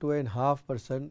2.5%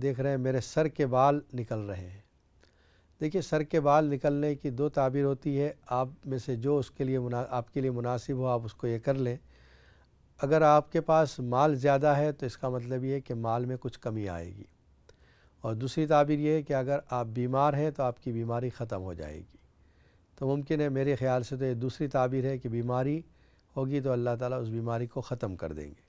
دیکھ رہے ہیں میرے سر کے بال نکل رہے ہیں۔ دیکھیے سر کے بال نکلنے کی دو تعبیر ہوتی ہے، آپ میں سے جو اس کے لیے آپ کے لیے مناسب ہو آپ اس کو یہ کر لیں۔ اگر آپ کے پاس مال زیادہ ہے تو اس کا مطلب یہ ہے کہ مال میں کچھ کمی آئے گی، اور دوسری تعبیر یہ ہے کہ اگر آپ بیمار ہیں تو آپ کی بیماری ختم ہو جائے گی۔ تو ممکن ہے میرے خیال سے تو یہ دوسری تعبیر ہے کہ بیماری ہوگی تو اللہ تعالیٰ اس بیماری کو ختم کر دیں گے۔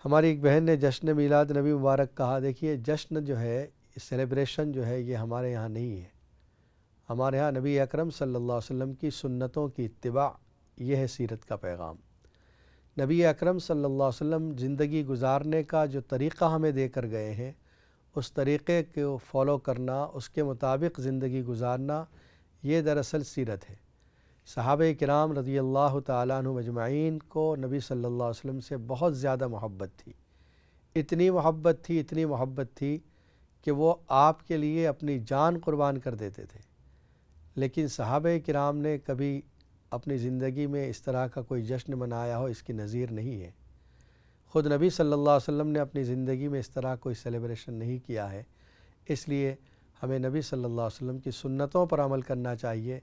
ہماری ایک بہن نے جشن میلاد نبی مبارک کہا۔ دیکھیے جشن جو ہے، سیلیبریشن جو ہے، یہ ہمارے یہاں نہیں ہے۔ ہمارے ہاں نبی اکرم صلی اللہ علیہ وسلم کی سنتوں کی اتباع، یہ ہے سیرت کا پیغام۔ نبی اکرم صلی اللہ علیہ وسلم زندگی گزارنے کا جو طریقہ ہمیں دے کر گئے ہیں، اس طریقے کو فالو کرنا، اس کے مطابق زندگی گزارنا، یہ دراصل سیرت ہے۔ صحابہ کرام رضی اللہ تعالیٰ عنہ مجمعین کو نبی صلی اللہ علیہ وسلم سے بہت زیادہ محبت تھی، اتنی محبت تھی کہ وہ آپ کے لیے اپنی جان قربان کر دیتے تھے۔ لیکن صحابہ کرام نے کبھی اپنی زندگی میں اس طرح کا کوئی جشن منایا ہو، اس کی نظیر نہیں ہے۔ خود نبی صلی اللہ علیہ وسلم نے اپنی زندگی میں اس طرح کوئی سیلیبریشن نہیں کیا ہے۔ اس لیے ہمیں نبی صلی اللہ علیہ وسلم کی سنتوں پر عمل کرنا چاہیے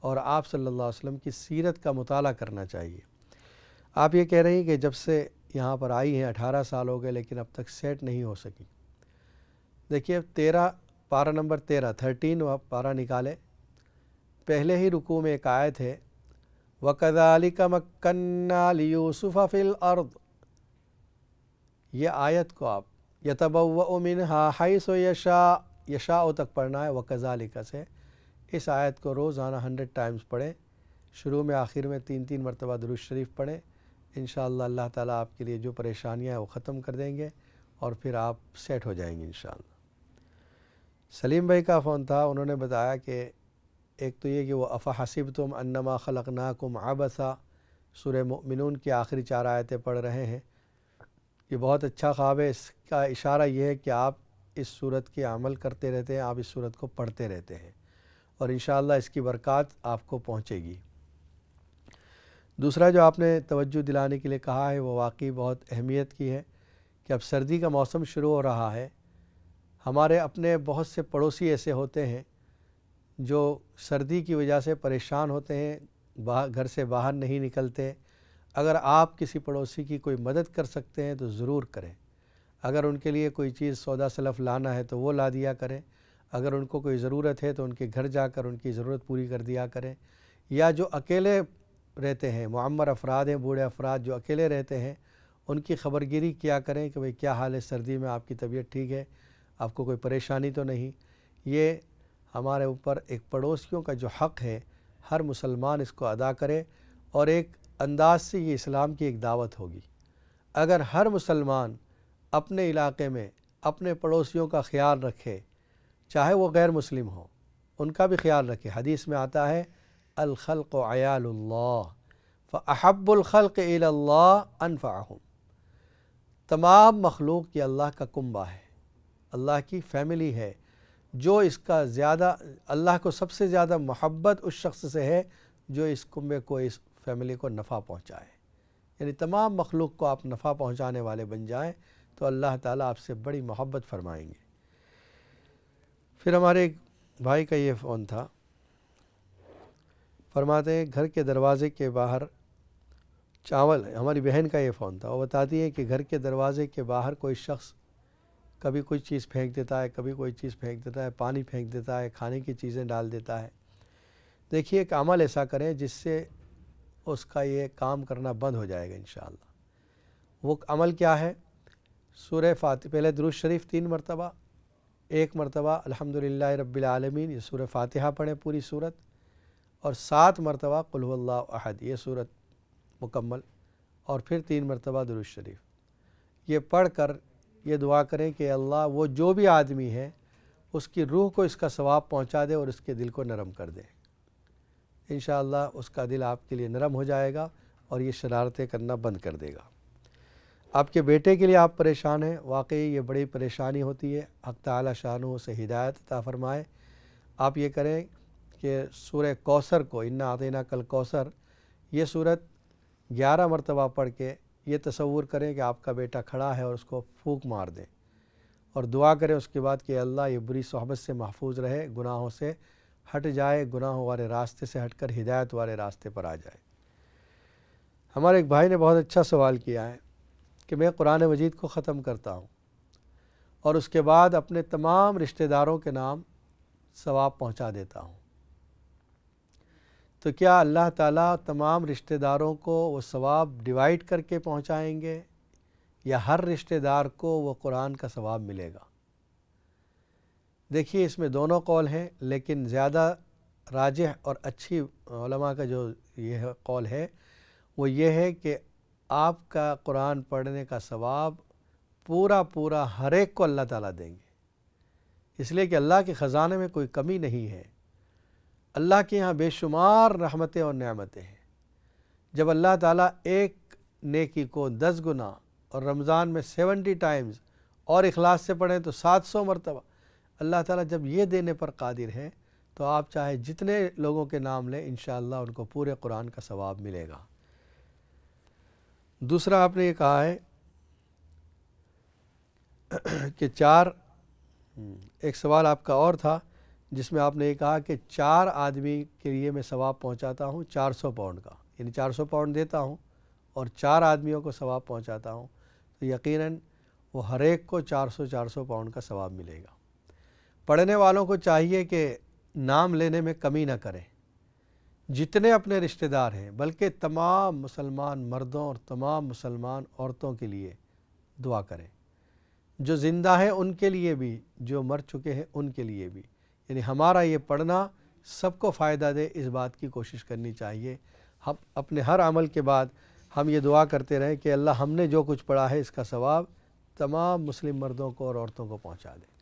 اور آپ صلی اللہ علیہ وسلم کی سیرت کا مطالعہ کرنا چاہیے۔ آپ یہ کہہ رہی ہیں کہ جب سے یہاں پر آئی ہیں 18 سال ہو گئے لیکن اب تک سیٹ نہیں ہو سکی۔ دیکھیے 13 پارہ نمبر 13 پارہ نکالے، پہلے ہی رکوع میں ایک آیت ہے وَكَذَلِكَ مَكَّنَّا لِيُوسُفَ فِي الْأَرْضِ، یہ آیت کو آپ يَتَبَوَّأُ مِنْهَا حَيْثُ يَشَاءُ تک پڑھنا ہے، وَكَذَلِكَ سے۔ اس آیت کو روزانہ 100 ٹائمز پڑھیں، شروع میں آخر میں 3 مرتبہ درود شریف پڑھیں۔ انشاءاللہ اللہ تعالیٰ آپ کے لیے جو پریشانیاں ہیں وہ ختم کر دیں گے اور پھر آپ سیٹ ہو جائیں گے انشاءاللہ۔ سلیم بھائی کا فون تھا، انہوں نے بتایا کہ ایک تو یہ کہ وہ افحسبتم انما خلقناکم عبثا، سورہ مؤمنون کی آخری 4 آیتیں پڑھ رہے ہیں۔ یہ بہت اچھا خواب ہے، اس کا اشارہ یہ ہے کہ آپ اس صورت کے عمل کرتے رہتے ہیں، آپ اس صورت کو پڑھتے رہتے ہیں اور انشاءاللہ اس کی برکات آپ کو پہنچے گی۔ دوسرا جو آپ نے توجہ دلانے کے لیے کہا ہے وہ واقعی بہت اہمیت کی ہے کہ اب سردی کا موسم شروع ہو رہا ہے۔ ہمارے اپنے بہت سے پڑوسی ایسے ہوتے ہیں جو سردی کی وجہ سے پریشان ہوتے ہیں، گھر سے باہر نہیں نکلتے۔ اگر آپ کسی پڑوسی کی کوئی مدد کر سکتے ہیں تو ضرور کریں۔ اگر ان کے لیے کوئی چیز سودا سلف لانا ہے تو وہ لا دیا کریں، اگر ان کو کوئی ضرورت ہے تو ان کے گھر جا کر ان کی ضرورت پوری کر دیا کریں، یا جو اکیلے رہتے ہیں، معمر افراد ہیں، بوڑھے افراد جو اکیلے رہتے ہیں، ان کی خبرگیری کیا کریں کہ بھئی کیا حال ہے، سردی میں آپ کی طبیعت ٹھیک ہے، آپ کو کوئی پریشانی تو نہیں۔ یہ ہمارے اوپر ایک پڑوسیوں کا جو حق ہے، ہر مسلمان اس کو ادا کرے، اور ایک انداز سے یہ اسلام کی ایک دعوت ہوگی۔ اگر ہر مسلمان اپنے علاقے میں اپنے پڑوسیوں کا خیال رکھے، چاہے وہ غیر مسلم ہوں، ان کا بھی خیال رکھے۔ حدیث میں آتا ہے الخلق عیال اللہ فاحب الخلق الی اللہ انفعہم، تمام مخلوق یہ اللہ کا کنبہ ہے، اللہ کی فیملی ہے، جو اس کا زیادہ اللہ کو سب سے زیادہ محبت اس شخص سے ہے جو اس کنبے کو، اس فیملی کو نفع پہنچائے۔ یعنی تمام مخلوق کو آپ نفع پہنچانے والے بن جائیں تو اللہ تعالیٰ آپ سے بڑی محبت فرمائیں گے۔ پھر ہمارے ایک بھائی کا یہ فون تھا، فرماتے ہیں گھر کے دروازے کے باہر چاول، ہماری بہن کا یہ فون تھا، وہ بتاتی ہے کہ گھر کے دروازے کے باہر کوئی شخص کبھی کوئی چیز پھینک دیتا ہے، کبھی کوئی چیز پھینک دیتا ہے، پانی پھینک دیتا ہے، کھانے کی چیزیں ڈال دیتا ہے۔ دیکھیے ایک عمل ایسا کریں جس سے اس کا یہ کام کرنا بند ہو جائے گا انشاءاللہ۔ وہ عمل کیا ہے؟ سورہ فاتحہ، پہلے درود شریف 3 مرتبہ، 1 مرتبہ الحمدللہ رب العالمین، یہ سورہ فاتحہ پڑھیں پوری صورت، اور 7 مرتبہ قل هو اللہ احد، یہ صورت مکمل، اور پھر 3 مرتبہ درود شریف۔ یہ پڑھ کر یہ دعا کریں کہ اللہ وہ جو بھی آدمی ہے اس کی روح کو اس کا ثواب پہنچا دے اور اس کے دل کو نرم کر دے۔ انشاءاللہ اس کا دل آپ کے لیے نرم ہو جائے گا اور یہ شرارتیں کرنا بند کر دے گا۔ آپ کے بیٹے کے لیے آپ پریشان ہیں، واقعی یہ بڑی پریشانی ہوتی ہے، حق تعالی شانہ سے ہدایت عطا فرمائے۔ آپ یہ کریں کہ سورہ کوثر کو، انا اعطیناک الکوثر، یہ سورت 11 مرتبہ پڑھ کے یہ تصور کریں کہ آپ کا بیٹا کھڑا ہے اور اس کو پھونک مار دیں، اور دعا کریں اس کے بعد کہ اللہ یہ بری صحبت سے محفوظ رہے، گناہوں سے ہٹ جائے، گناہوں والے راستے سے ہٹ کر ہدایت والے راستے پر آ جائے۔ ہمارے ایک بھائی نے بہت اچھا سوال کیا ہے کہ میں قرآن مجید کو ختم کرتا ہوں اور اس کے بعد اپنے تمام رشتہ داروں کے نام ثواب پہنچا دیتا ہوں، تو کیا اللہ تعالیٰ تمام رشتہ داروں کو وہ ثواب ڈیوائیڈ کر کے پہنچائیں گے یا ہر رشتہ دار کو وہ قرآن کا ثواب ملے گا؟ دیکھیے اس میں دونوں قول ہیں، لیکن زیادہ راجح اور اچھی علماء کا جو یہ قول ہے وہ یہ ہے کہ آپ کا قرآن پڑھنے کا ثواب پورا ہر ایک کو اللہ تعالیٰ دیں گے، اس لیے کہ اللہ کے خزانے میں کوئی کمی نہیں ہے، اللہ کے یہاں بے شمار رحمتیں اور نعمتیں ہیں۔ جب اللہ تعالیٰ ایک نیکی کو 10 گنا اور رمضان میں 70 ٹائمز اور اخلاص سے پڑھیں تو 700 مرتبہ، اللہ تعالیٰ جب یہ دینے پر قادر ہے تو آپ چاہے جتنے لوگوں کے نام لیں انشاءاللہ ان کو پورے قرآن کا ثواب ملے گا۔ دوسرا آپ نے یہ کہا ہے کہ ایک سوال آپ کا اور تھا جس میں آپ نے یہ کہا کہ 4 آدمی کے لیے میں ثواب پہنچاتا ہوں 400 پاؤنڈ کا، یعنی 400 پاؤنڈ دیتا ہوں اور 4 آدمیوں کو ثواب پہنچاتا ہوں، تو یقیناً وہ ہر ایک کو 400 پاؤنڈ کا ثواب ملے گا۔ پڑھنے والوں کو چاہیے کہ نام لینے میں کمی نہ کریں، جتنے اپنے رشتہ دار ہیں بلکہ تمام مسلمان مردوں اور تمام مسلمان عورتوں کے لیے دعا کریں، جو زندہ ہیں ان کے لیے بھی، جو مر چکے ہیں ان کے لیے بھی، یعنی ہمارا یہ پڑھنا سب کو فائدہ دے، اس بات کی کوشش کرنی چاہیے۔ ہم اپنے ہر عمل کے بعد ہم یہ دعا کرتے رہیں کہ اللہ ہم نے جو کچھ پڑھا ہے اس کا ثواب تمام مسلم مردوں کو اور عورتوں کو پہنچا دے۔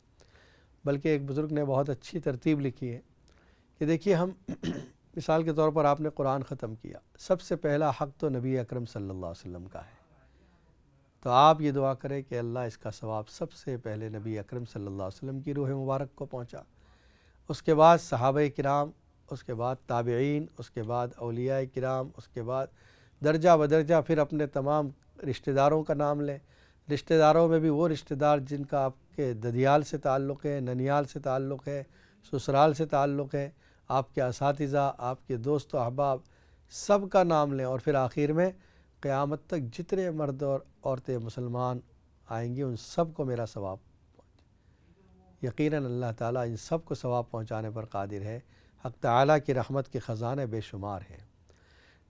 بلکہ ایک بزرگ نے بہت اچھی ترتیب لکھی ہے کہ دیکھیے ہم مثال کے طور پر آپ نے قرآن ختم کیا، سب سے پہلا حق تو نبی اکرم صلی اللہ علیہ وسلم کا ہے، تو آپ یہ دعا کریں کہ اللہ اس کا ثواب سب سے پہلے نبی اکرم صلی اللہ علیہ وسلم کی روح مبارک کو پہنچا، اس کے بعد صحابہ کرام، اس کے بعد تابعین، اس کے بعد اولیاء کرام، اس کے بعد درجہ بدرجہ پھر اپنے تمام رشتہ داروں کا نام لیں۔ رشتہ داروں میں بھی وہ رشتہ دار جن کا آپ کے ددیال سے تعلق ہے، ننیال سے تعلق ہے، سسرال سے تعلق ہے، آپ کے اساتذہ، آپ کے دوست و احباب، سب کا نام لیں، اور پھر آخر میں قیامت تک جتنے مرد اور عورتیں مسلمان آئیں گی ان سب کو میرا ثواب پہنچے۔ یقیناً اللہ تعالیٰ ان سب کو ثواب پہنچانے پر قادر ہے، حق تعالیٰ کی رحمت کے خزانے بے شمار ہیں۔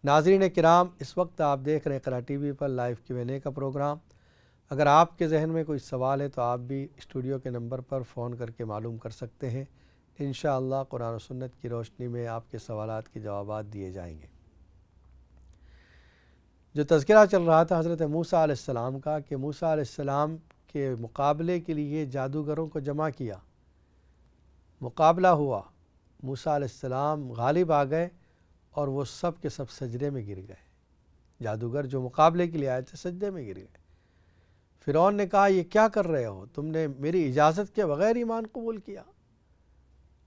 ناظرین کرام، اس وقت آپ دیکھ رہے ہیں قرا ٹی وی پر لائیو Q&A کا پروگرام۔ اگر آپ کے ذہن میں کوئی سوال ہے تو آپ بھی اسٹوڈیو کے نمبر پر فون کر کے معلوم کر سکتے ہیں، انشاءاللہ قرآن و سنت کی روشنی میں آپ کے سوالات کے جوابات دیے جائیں گے۔ جو تذکرہ چل رہا تھا حضرت موسیٰ علیہ السلام کا کہ موسیٰ علیہ السلام کے مقابلے کے لیے جادوگروں کو جمع کیا، مقابلہ ہوا، موسیٰ علیہ السلام غالب آ گئے اور وہ سب کے سب سجدے میں گر گئے، جادوگر جو مقابلے کے لیے آئے تھے سجدے میں گر گئے۔ فرعون نے کہا یہ کیا کر رہے ہو، تم نے میری اجازت کے بغیر ایمان قبول کیا؟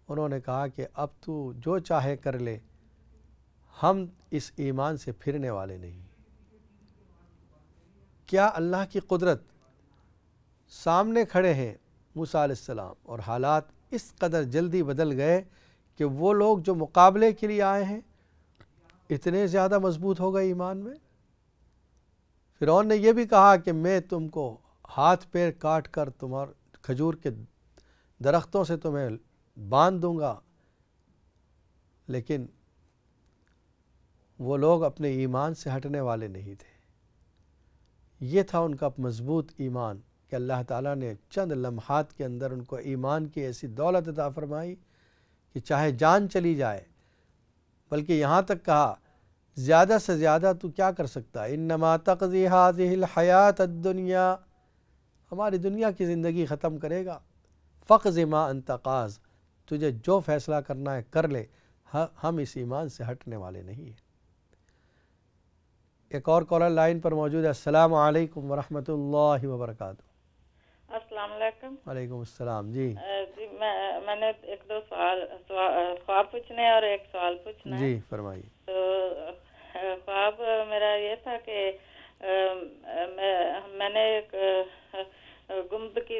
انہوں نے کہا کہ اب تو جو چاہے کر لے، ہم اس ایمان سے پھرنے والے نہیں۔ کیا اللہ کی قدرت سامنے کھڑے ہیں موسیٰ علیہ السلام، اور حالات اس قدر جلدی بدل گئے کہ وہ لوگ جو مقابلے کے لیے آئے ہیں اتنے زیادہ مضبوط ہو گئے ایمان میں۔ فرعون نے یہ بھی کہا کہ میں تم کو ہاتھ پیر کاٹ کر تمہار کھجور کے درختوں سے تمہیں باندھ دوں گا، لیکن وہ لوگ اپنے ایمان سے ہٹنے والے نہیں تھے۔ یہ تھا ان کا مضبوط ایمان کہ اللہ تعالیٰ نے چند لمحات کے اندر ان کو ایمان کی ایسی دولت عطا فرمائی کہ چاہے جان چلی جائے، بلکہ یہاں تک کہا زیادہ سے زیادہ تو کیا کر سکتا ہے، انما تقضی هذه الحیات الدنیا، ہماری دنیا کی زندگی ختم کرے گا، فقض ما انت قاض، تجھے جو فیصلہ کرنا ہے کر لے، ہم اس ایمان سے ہٹنے والے نہیں ہیں۔ ایک اور کالر لائن پر موجود ہے۔ السلام علیکم ورحمۃ اللہ وبرکاتہ۔ السلام علیکم۔ وعلیکم السلام۔ جی جی میں نے ایک دو خواب پوچھنے اور ایک سوال پوچھنا ہے۔ جی فرمائیے۔ تو خواب میرا یہ تھا کہ میں نے ایک گنبد کی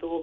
2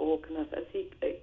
ਉਹ ਕਹਿੰਦਾ ਅਸੀਂ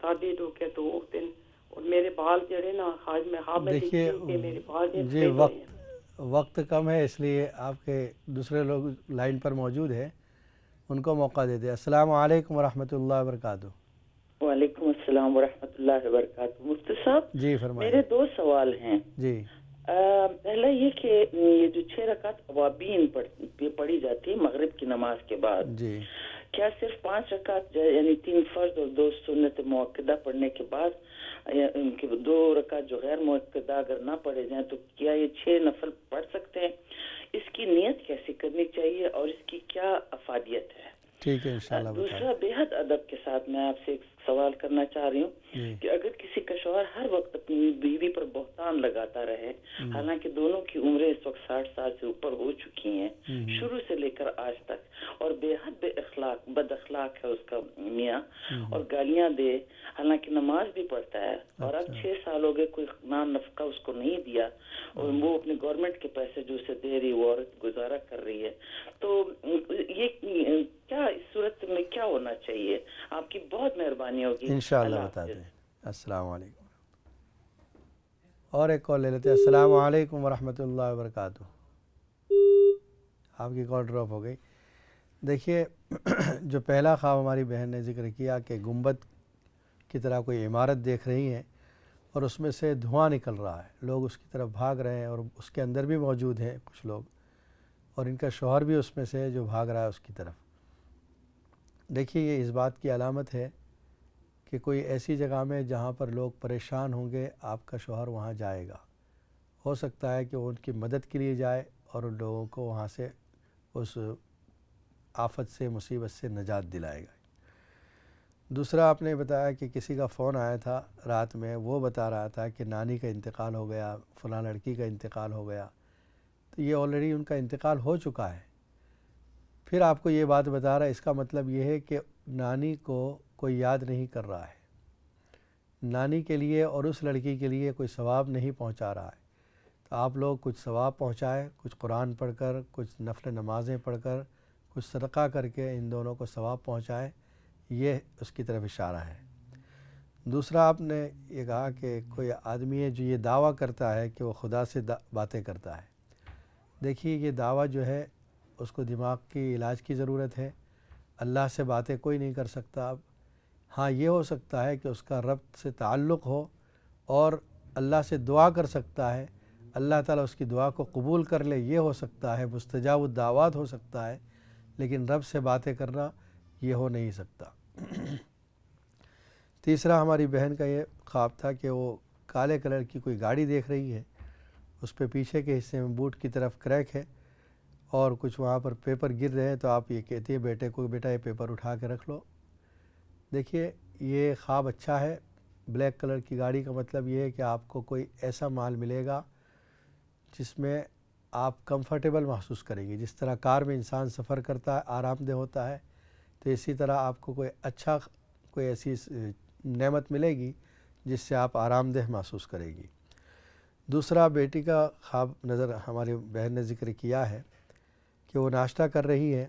اسٹارٹ ڈیٹ ہو گیا تو اس دن اور میرے بال جڑے نا آج میں دیکھیے میرے بال جی وقت کم ہے، اس لیے آپ کے دوسرے لوگ لائن پر موجود ہیں، ان کو موقع دے دیں۔ السلام علیکم ورحمۃ اللہ وبرکاتہ۔ وعلیکم السلام ورحمۃ اللہ وبرکاتہ۔ مفتی صاحب جی فرمائیں۔ میرے 2 سوال ہیں۔ جی پہلا یہ کہ یہ جو 6 رکعت اوابین پڑھی جاتی ہے مغرب کی نماز کے بعد، جی کیا صرف 5 رکعت یعنی 3 فرض اور 2 سنت مؤکدہ پڑھنے کے بعد ان کے 2 رکعت جو غیر مؤکدہ اگر نہ پڑھے جائیں تو کیا یہ 6 نفل پڑھ سکتے ہیں؟ اس کی نیت کیسے کرنی چاہیے اور اس کی کیا افادیت ہے؟ ٹھیک ہے انشاءاللہ بتائیں۔ دوسرا بے حد ادب کے ساتھ میں آپ سے ایک سوال کرنا چاہ رہی ہوں کہ اگر کسی کا شوہر ہر وقت اپنی بیوی پر بہتان لگاتا رہے، حالانکہ دونوں کی عمریں اس وقت 60 سال سے اوپر ہو چکی ہیں شروع سے لے کر آج تک، اور بے حد بد اخلاق ہے اس کا میاں اور گالیاں دے، حالانکہ نماز بھی پڑھتا ہے، اور اب 6 سال ہو گئے کوئی نان نفقہ اس کو نہیں دیا، اور وہ اپنے گورنمنٹ کے پیسے جو اسے دے رہی وہ عورت گزارا کر رہی ہے، تو یہ کیا اس صورت میں کیا ہونا چاہیے؟ آپ کی بہت مہربانی ہوگی۔ انشاءاللہ بتا دیں۔ السلام علیکم۔ اور ایک کال لے لیتے ہیں۔ السلام علیکم ورحمۃ اللہ وبرکاتہ۔ آپ کی کال ڈراپ ہو گئی۔ دیکھیے جو پہلا خواب ہماری بہن نے ذکر کیا کہ گنبد کی طرح کوئی عمارت دیکھ رہی ہیں اور اس میں سے دھواں نکل رہا ہے، لوگ اس کی طرف بھاگ رہے ہیں اور اس کے اندر بھی موجود ہیں کچھ لوگ، اور ان کا شوہر بھی اس میں سے ہے جو بھاگ رہا ہے اس کی طرف۔ دیکھیے یہ اس بات کی علامت ہے کہ کوئی ایسی جگہ میں جہاں پر لوگ پریشان ہوں گے آپ کا شوہر وہاں جائے گا، ہو سکتا ہے کہ وہ ان کی مدد کے لیے جائے اور ان لوگوں کو وہاں سے اس آفت سے مصیبت سے نجات دلائے گا۔ دوسرا آپ نے بتایا کہ کسی کا فون آیا تھا رات میں، وہ بتا رہا تھا کہ نانی کا انتقال ہو گیا، فلاں لڑکی کا انتقال ہو گیا، تو یہ آلریڈی ان کا انتقال ہو چکا ہے۔ پھر آپ کو یہ بات بتا رہا ہے، اس کا مطلب یہ ہے کہ نانی کو کوئی یاد نہیں کر رہا ہے، نانی کے لیے اور اس لڑکی کے لیے کوئی ثواب نہیں پہنچا رہا ہے۔ تو آپ لوگ کچھ ثواب پہنچائیں، کچھ قرآن پڑھ کر، کچھ نفل نمازیں پڑھ کر، کچھ صدقہ کر کے ان دونوں کو ثواب پہنچائیں، یہ اس کی طرف اشارہ ہے۔ دوسرا آپ نے یہ کہا کہ کوئی آدمی ہے جو یہ دعویٰ کرتا ہے کہ وہ خدا سے باتیں کرتا ہے۔ دیکھیے یہ دعویٰ جو ہے اس کو دماغ کی علاج کی ضرورت ہے، اللہ سے باتیں کوئی نہیں کر سکتا اب۔ ہاں یہ ہو سکتا ہے کہ اس کا رب سے تعلق ہو اور اللہ سے دعا کر سکتا ہے، اللہ تعالیٰ اس کی دعا کو قبول کر لے، یہ ہو سکتا ہے، مستجاب الدعوات ہو سکتا ہے، لیکن رب سے باتیں کرنا یہ ہو نہیں سکتا۔ تیسرا ہماری بہن کا یہ خواب تھا کہ وہ کالے کلر کی کوئی گاڑی دیکھ رہی ہے، اس پہ پیچھے کے حصے میں بوٹ کی طرف کریک ہے اور کچھ وہاں پر پیپر گر رہے ہیں، تو آپ یہ کہتے ہیں بیٹے کو بیٹا یہ پیپر اٹھا کے رکھ لو۔ دیکھیے یہ خواب اچھا ہے، بلیک کلر کی گاڑی کا مطلب یہ ہے کہ آپ کو کوئی ایسا مال ملے گا جس میں آپ کمفرٹیبل محسوس کریں گے، جس طرح کار میں انسان سفر کرتا ہے آرام دہ ہوتا ہے، تو اسی طرح آپ کو کوئی ایسی نعمت ملے گی جس سے آپ آرام دہ محسوس کرے گی۔ دوسرا بیٹی کا خواب نظر ہماری بہن نے ذکر کیا ہے کہ وہ ناشتہ کر رہی ہے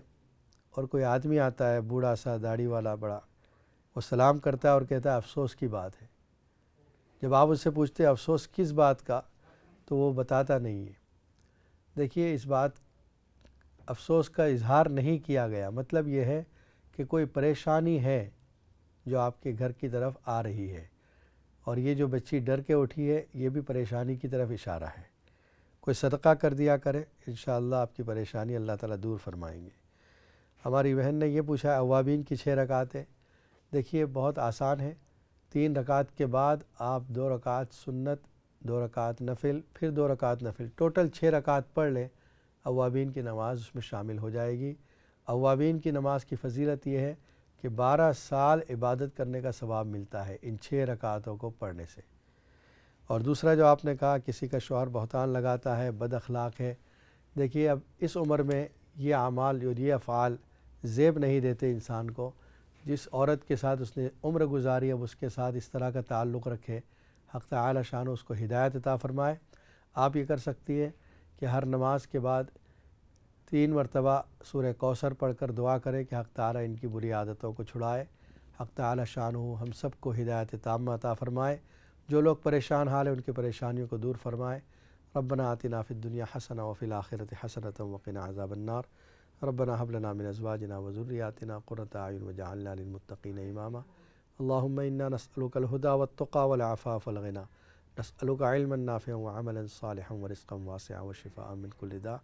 اور کوئی آدمی آتا ہے بوڑھا سا داڑھی والا بڑا، وہ سلام کرتا ہے اور کہتا ہے افسوس کی بات ہے۔ جب آپ اس سے پوچھتے ہیں افسوس کس بات کا، تو وہ بتاتا نہیں ہے۔ دیکھیے اس بات افسوس کا اظہار نہیں کیا گیا، مطلب یہ ہے کہ کوئی پریشانی ہے جو آپ کے گھر کی طرف آ رہی ہے، اور یہ جو بچی ڈر کے اٹھی ہے یہ بھی پریشانی کی طرف اشارہ ہے۔ کوئی صدقہ کر دیا کرے، انشاءاللہ آپ کی پریشانی اللہ تعالیٰ دور فرمائیں گے۔ ہماری بہن نے یہ پوچھا اوابین کی 6 رکعتیں، دیکھیے بہت آسان ہے، 3 رکعت کے بعد آپ 2 رکعت سنت، 2 رکعت نفل، پھر 2 رکعت نفل، ٹوٹل 6 رکعت پڑھ لیں، اوابین کی نماز اس میں شامل ہو جائے گی۔ اوابین کی نماز کی فضیلت یہ ہے کہ 12 سال عبادت کرنے کا ثواب ملتا ہے ان 6 رکعتوں کو پڑھنے سے۔ اور دوسرا جو آپ نے کہا کسی کا شوہر بہتان لگاتا ہے، بد اخلاق ہے، دیکھیے اب اس عمر میں یہ اعمال اور یہ افعال زیب نہیں دیتے انسان کو۔ جس عورت کے ساتھ اس نے عمر گزاری اب اس کے ساتھ اس طرح کا تعلق رکھے، حق تعالی شان اس کو ہدایت عطا فرمائے۔ آپ یہ کر سکتی ہے کہ ہر نماز کے بعد 3 مرتبہ سورہ کوثر پڑھ کر دعا کرے کہ حق تعالی ان کی بری عادتوں کو چھڑائے۔ حق تعالی شانہ ہم سب کو ہدایت تامہ عطا فرمائے، جو لوگ پریشان حال ہیں ان کی پریشانیوں کو دور فرمائے۔ ربنا آتنا فی الدنیا حسنہ وفی الآخرۃ حسنۃ وقنا عذاب النار۔ ربنا هب لنا من ازواجنا وذریاتنا قرۃ اعین واجعلنا للمتقین اماما۔ اللهم انا نسألک الہدی والتقی والعفاف والغنی، نسألک علما نافعا وعملا صالحا ورزقا واسعا وشفاء من کل داء۔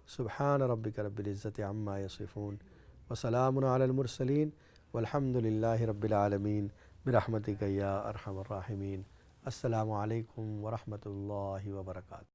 سبحان ربک رب العزۃ عما یصفون وسلام علی المرسلین والحمد للہ رب العالمین برحمتک یا ارحم الراحمین۔ السلام علیکم ورحمۃ اللہ وبرکاتہ۔